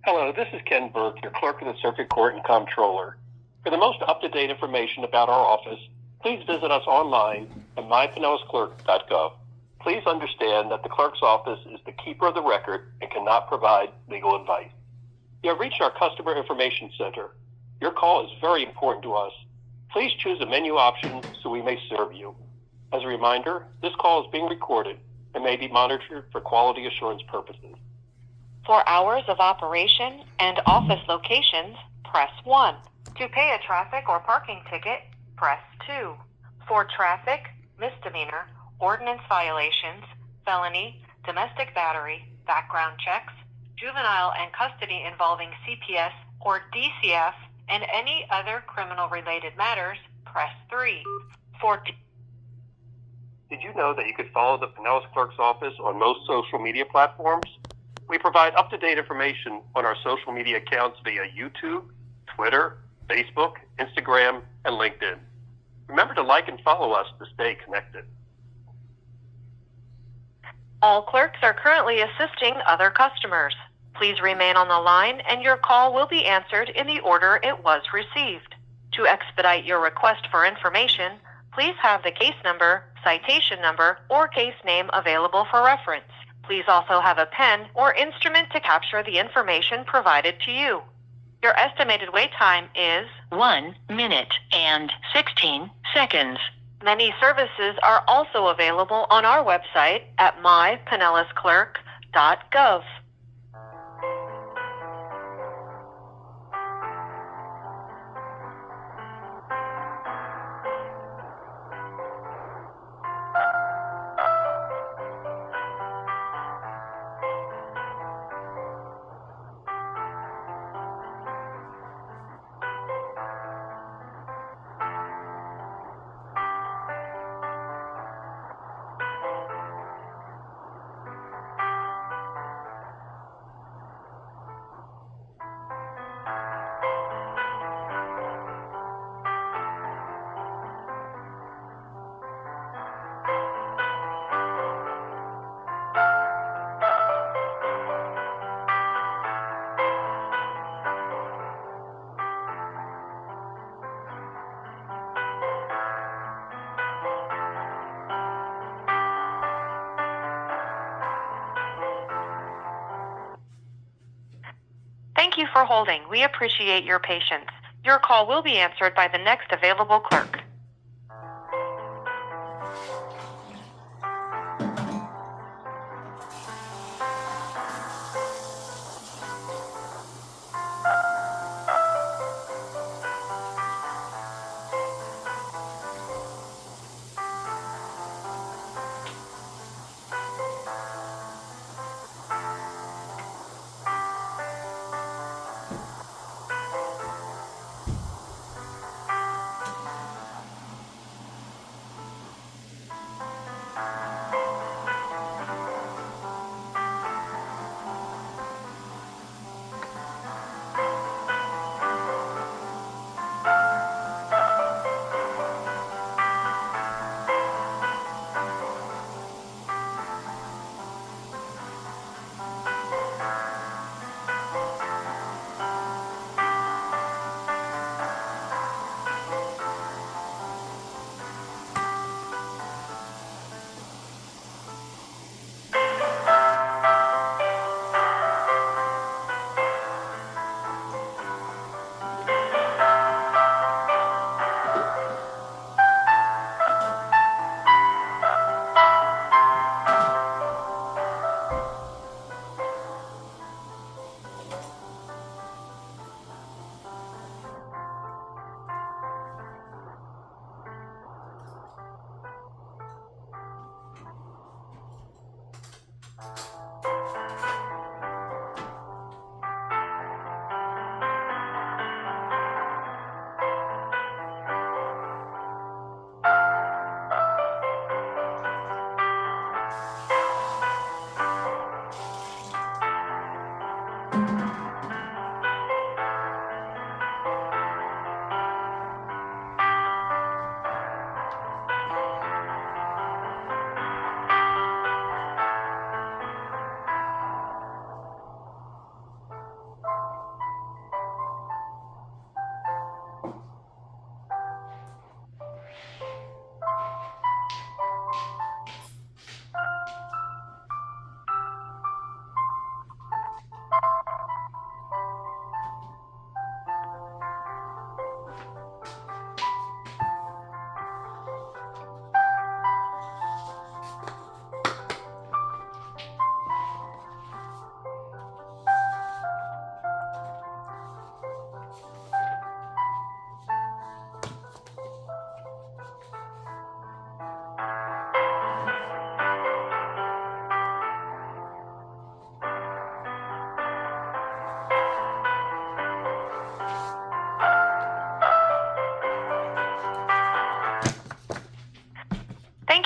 Hello, this is Ken Burke, your clerk of the Circuit Court and Comptroller. For the most up-to-date information about our office, please visit us online at mypinellasclerk.gov. Please understand that the clerk's office is the keeper of the record and cannot provide legal advice. You have reached our Customer Information Center. Your call is very important to us. Please choose a menu option so we may serve you. As a reminder, this call is being recorded and may be monitored for quality assurance purposes. For hours of operation and office locations, press 1. To pay a traffic or parking ticket, press 2. For traffic, misdemeanor, ordinance violations, felony, domestic battery, background checks, juvenile and custody involving CPS or DCF, and any other criminal-related matters, press 3. Did you know that you could follow the Pinellas Clerk's office on most social media platforms? We provide up-to-date information on our social media accounts via YouTube, Twitter, Facebook, Instagram, and LinkedIn. Remember to like and follow us to stay connected. All clerks are currently assisting other customers. Please remain on the line and your call will be answered in the order it was received. To expedite your request for information, please have the case number, citation number, or case name available for reference. Please also have a pen or instrument to capture the information provided to you. Your estimated wait time is 1 minute and 16 seconds. Many services are also available on our website at mypinellasclerk.gov. Thank you for holding. We appreciate your patience. Your call will be answered by the next available clerk.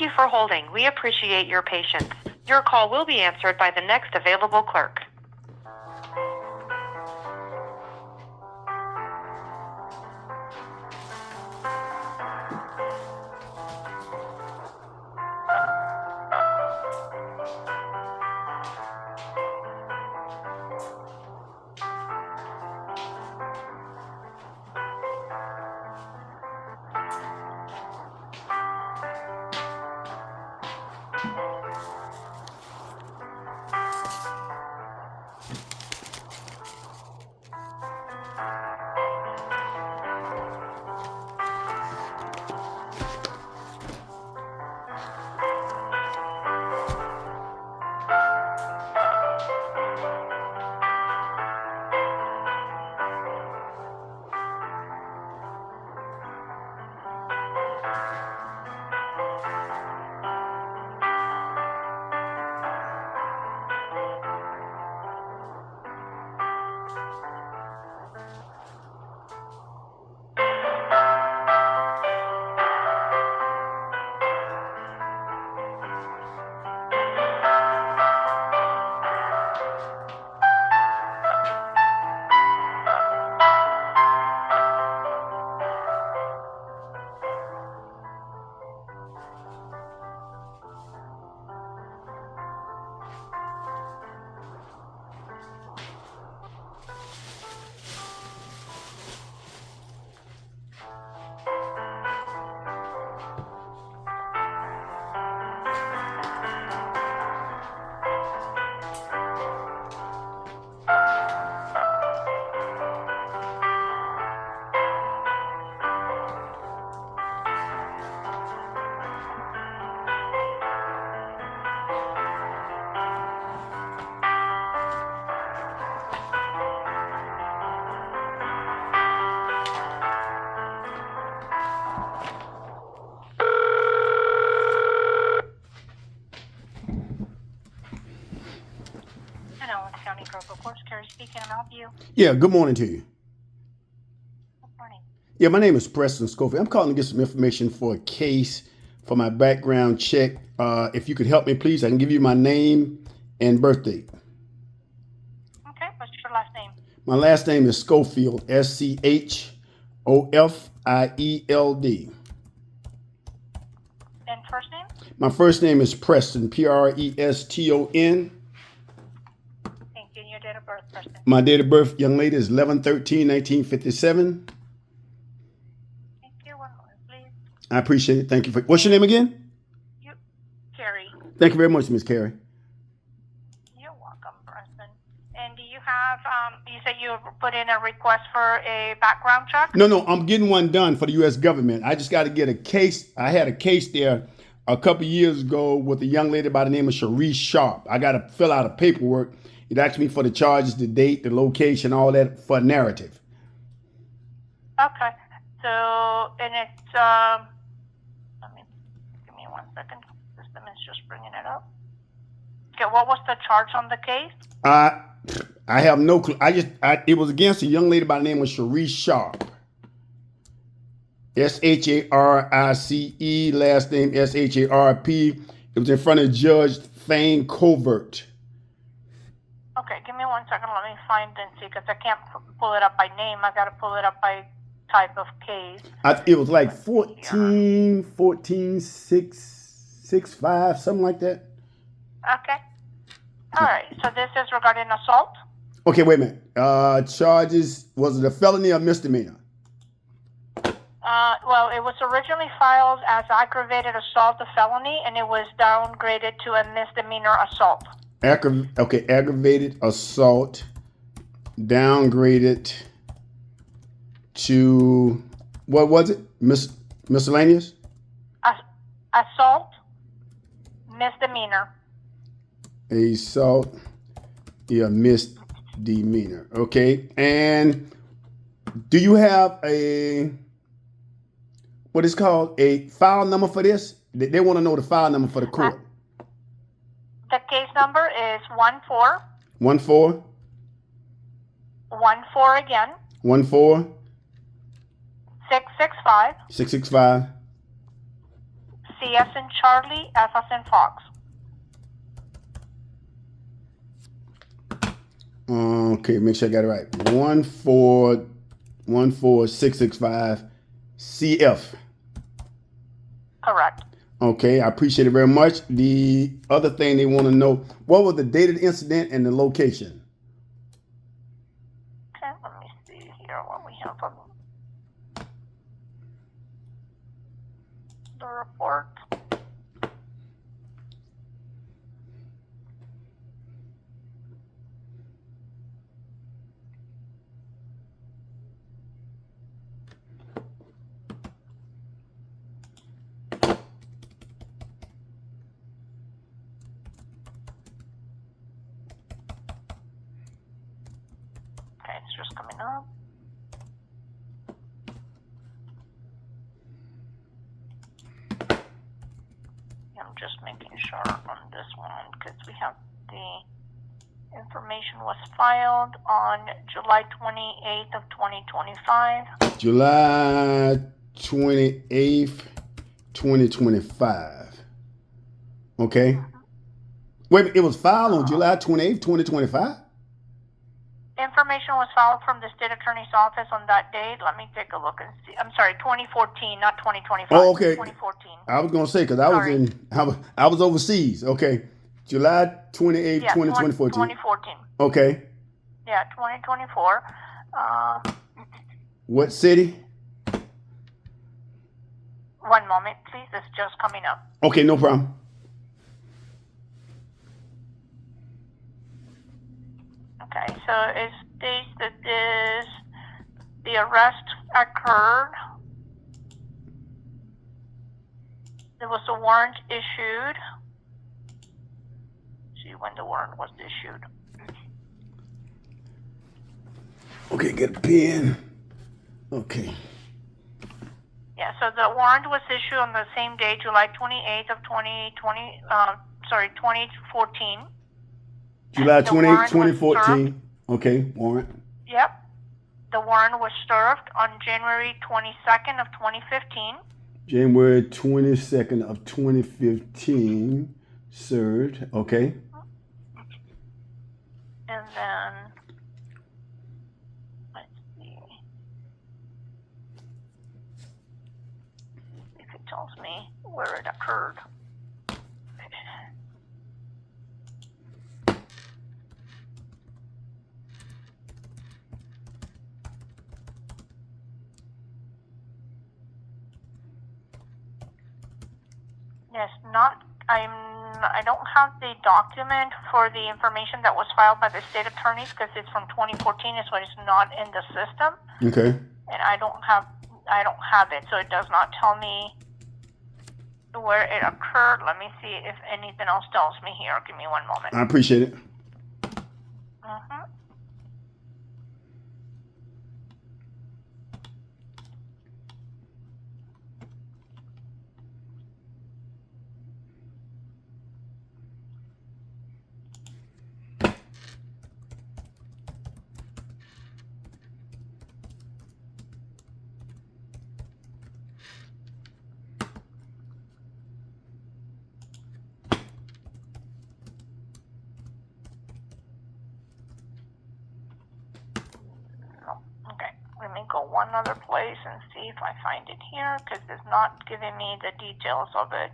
Thank you for holding. We appreciate your patience. Your call will be answered by the next available clerk. Pinellas County Clerk of Courts, Carrie speaking. Can I help you? Yeah, good morning to you. Good morning. Yeah, my name is Preston Schofield. I'm calling to get some information for a case for my background check. If you could help me, please, I can give you my name and birth date. Okay, what's your last name? My last name is Schofield, Schofield. And first name? My first name is Preston, Preston. Thank you. And your date of birth, Preston? My date of birth, young lady, is 11/13/1957. Thank you. One moment, please. I appreciate it. Thank you. What's your name again? Carrie. Thank you very much, Miss Carrie. You're welcome, Preston. And do you have, you said you put in a request for a background check? No, I'm getting one done for the U.S. government. I just got to get a case. I had a case there a couple years ago with a young lady by the name of Cherise Sharp. I got to fill out a paperwork. It asked me for the charges, the date, the location, all that for a narrative. Okay. So, and it's, give me 1 second. System is just bringing it up. Okay, what was the charge on the case? I have no clue. It was against a young lady by the name of Cherise Sharp. Sharice, last name Sharp. It was in front of Judge Thane Covert. Okay, give me 1 second. Let me find and see, because I can't pull it up by name. I got to pull it up by type of case. It was like 14-6-5, something like that. Okay. All right. So this is regarding assault? Okay, wait a minute. Charges, was it a felony or misdemeanor? Well, it was originally filed as aggravated assault, a felony, and it was downgraded to a misdemeanor assault. Aggravated assault, downgraded to, what was it? Miscellaneous? Assault, misdemeanor. Assault, yeah, misdemeanor. Okay, and do you have what is called a file number for this? They want to know the file number for the court. The case number is 14. 14? 14 again. 14? 665. 665. C as in Charlie, F as in Fox. Okay, make sure I got it right. 14665 CF. Correct. Okay, I appreciate it very much. The other thing they want to know, what was the date of the incident and the location? Okay, let me see here what we have on the report. Okay, it's just coming up. I'm just making sure on this one because we have the information was filed on July 28th of 2025. July 28th, 2025. Okay. Wait, it was filed on July 28th, 2025? Information was filed from the state attorney's office on that date. Let me take a look and see. I'm sorry, 2014, not 2025. Oh, okay. 2014. I was gonna say because I was overseas. Okay, July 28th, Yeah, 2014. 2014. Okay. Yeah, 2024. What city? One moment, please. It's just coming up. Okay, no problem. Okay, so it states that the arrest occurred. There was a warrant issued. See when the warrant was issued. Okay, get a pen. Okay. Yeah, so the warrant was issued on the same day, July 28th of 2014. July The 28th, warrant was 2014. Okay, warrant. Yep. The warrant was served on January 22nd of 2015. January 22nd of 2015. Served. Okay. And then, let's see if it tells me where it occurred. Yes, I don't have the document for the information that was filed by the state attorneys because it's from 2014, so it's not in the system. Okay. And I don't have it, so it does not tell me where it occurred. Let me see if anything else tells me here. Give me one moment. I appreciate it. Mm-hmm. Okay, let me go one other place and see if I find it here because it's not giving me the details of it.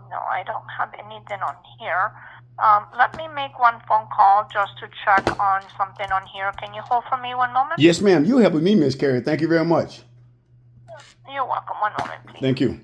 No, I don't have anything on here. Let me make one phone call just to check on something on here. Can you hold for me one moment? Yes, ma'am. You helping me, Miss Carrie. Thank you very much. You're welcome. One moment, please. Thank you.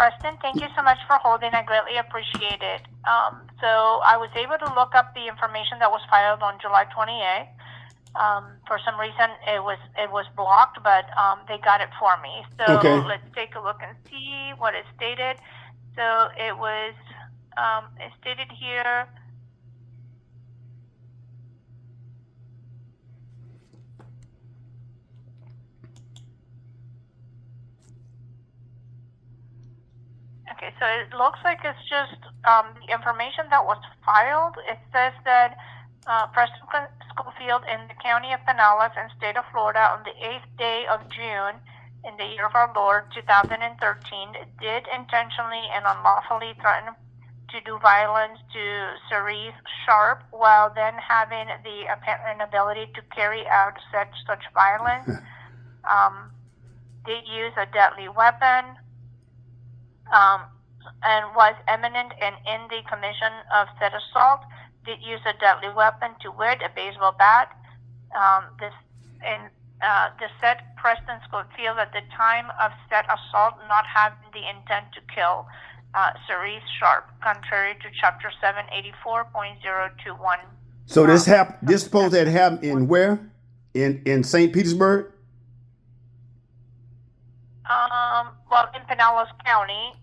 Preston, thank you so much for holding. I greatly appreciate it. So I was able to look up the information that was filed on July 28th. For some reason, it was blocked, but they got it for me. So Okay. let's take a look and see what it stated. So it was it stated here. Okay, so it looks like it's just the information that was filed. It says that Preston Schofield in the county of Pinellas and state of Florida on the 8th day of June in the year of our Lord 2013 did intentionally and unlawfully threaten to do violence to Cerise Sharp while then having the apparent ability to carry out such violence. Did use a deadly weapon. And was imminent and in the commission of said assault, did use a deadly weapon to wit, a baseball bat. The said Preston Schofield at the time of said assault not having the intent to kill Cerise Sharp, contrary to Chapter 784.021. So this supposed to have happened in where? In St. Petersburg? Well, in Pinellas County,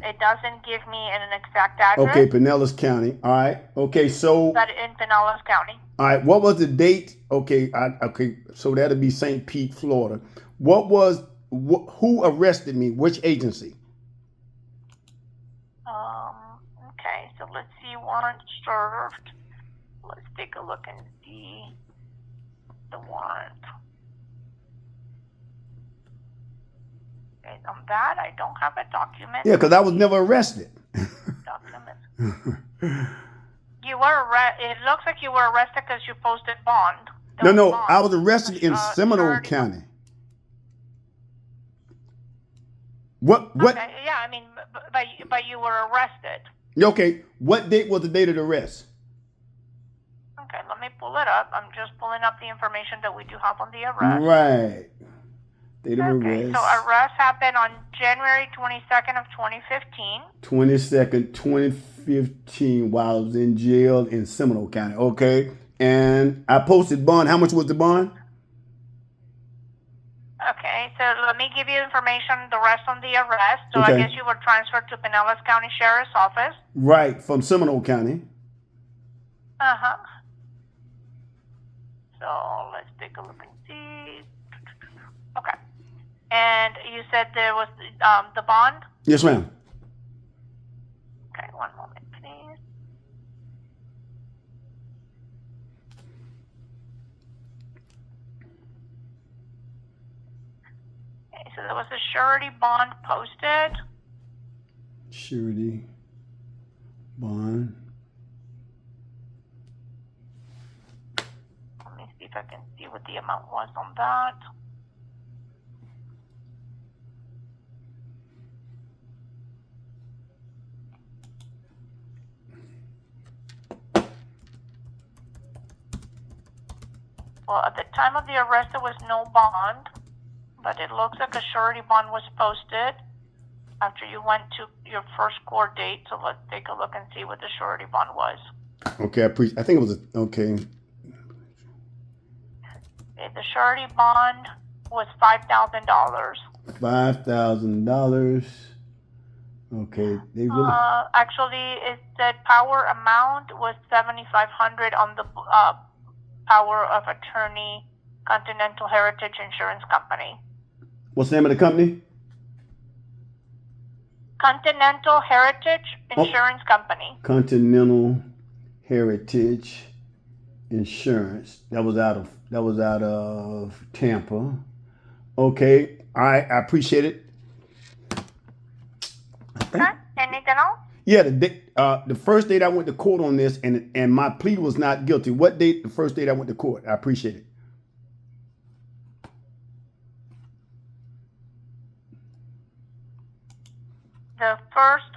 it doesn't give me an exact address. Okay, Pinellas County. All right. Okay, so. But in Pinellas County. All right. What was the date? Okay. Okay. So that'll be St. Pete, Florida. Who arrested me? Which agency? Okay. So let's see. Warrant served. Let's take a look and see the warrant. On that, I don't have a document. Yeah, because I was never arrested. Document. You were arrested. It looks like you were arrested because you posted bond. No, I was arrested in Seminole County. What? Okay, yeah, I mean, but you were arrested. Okay, what date was the date of the arrest? Okay, let me pull it up. I'm just pulling up the information that we do have on the arrest. Right. Date of Okay, arrest. so arrest happened on January 22nd of 2015. 22nd, 2015, while I was in jail in Seminole County. Okay, and I posted bond. How much was the bond? Okay, so let me give you information, the rest on the arrest. So Okay. I guess you were transferred to Pinellas County Sheriff's Office. Right, from Seminole County. Uh-huh. So let's take a look and see. Okay. And you said there was the bond? Yes, ma'am. Okay, one moment, please. Okay, so there was a surety bond posted. Surety bond. Let me see if I can see what the amount was on that. Well, at the time of the arrest, there was no bond, but it looks like a surety bond was posted after you went to your first court date. So let's take a look and see what the surety bond was. Okay, I think it was okay. The surety bond was $5,000. $5,000. Okay, they really. Actually, it said power amount was $7,500 on the power of attorney, Continental Heritage Insurance Company. What's the name of the company? Continental Heritage Insurance Company. Continental Heritage Insurance. That was out of Tampa. Okay. All right. I appreciate it. Okay. Anything else? Yeah. The first date I went to court on this, and my plea was not guilty. What date? The first date I went to court. I appreciate it. The first,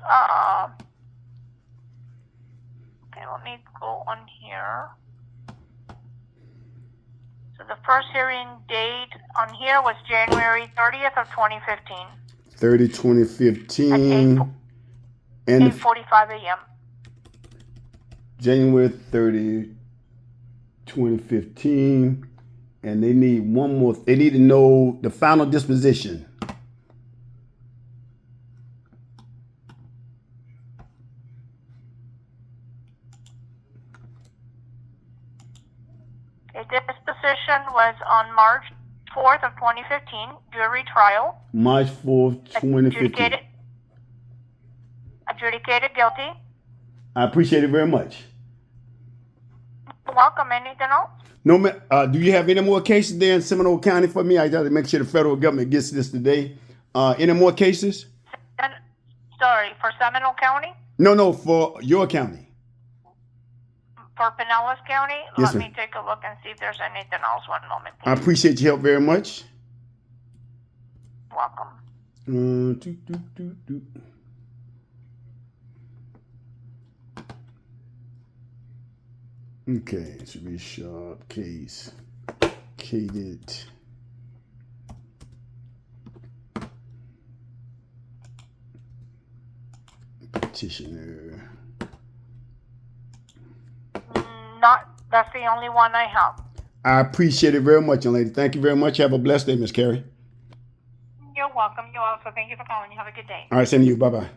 okay, let me go on here. So the first hearing date on here was January 30th of 2015. 30/2015, and 8:45 a.m. January 30, 2015, and they need one more. They need to know the final disposition. The disposition was on March 4th of 2015, jury trial. March 4th, 2015. Adjudicated guilty. I appreciate it very much. You're welcome. Anything else? No, do you have any more cases there in Seminole County for me? I got to make sure the federal government gets this today. Any more cases? Sorry, for Seminole County? No, for your county. For Pinellas County? Yes, Let me take a look and see if there's anything else. One moment, I please. appreciate your help very much. Welcome. Okay, it's a really sharp case. Cated. Petitioner. That's the only one I have. I appreciate it very much, young lady. Thank you very much. Have a blessed day, Miss Carrie. You're welcome. You also. Thank you for calling. You have a good day. All right, same to you. Bye-bye.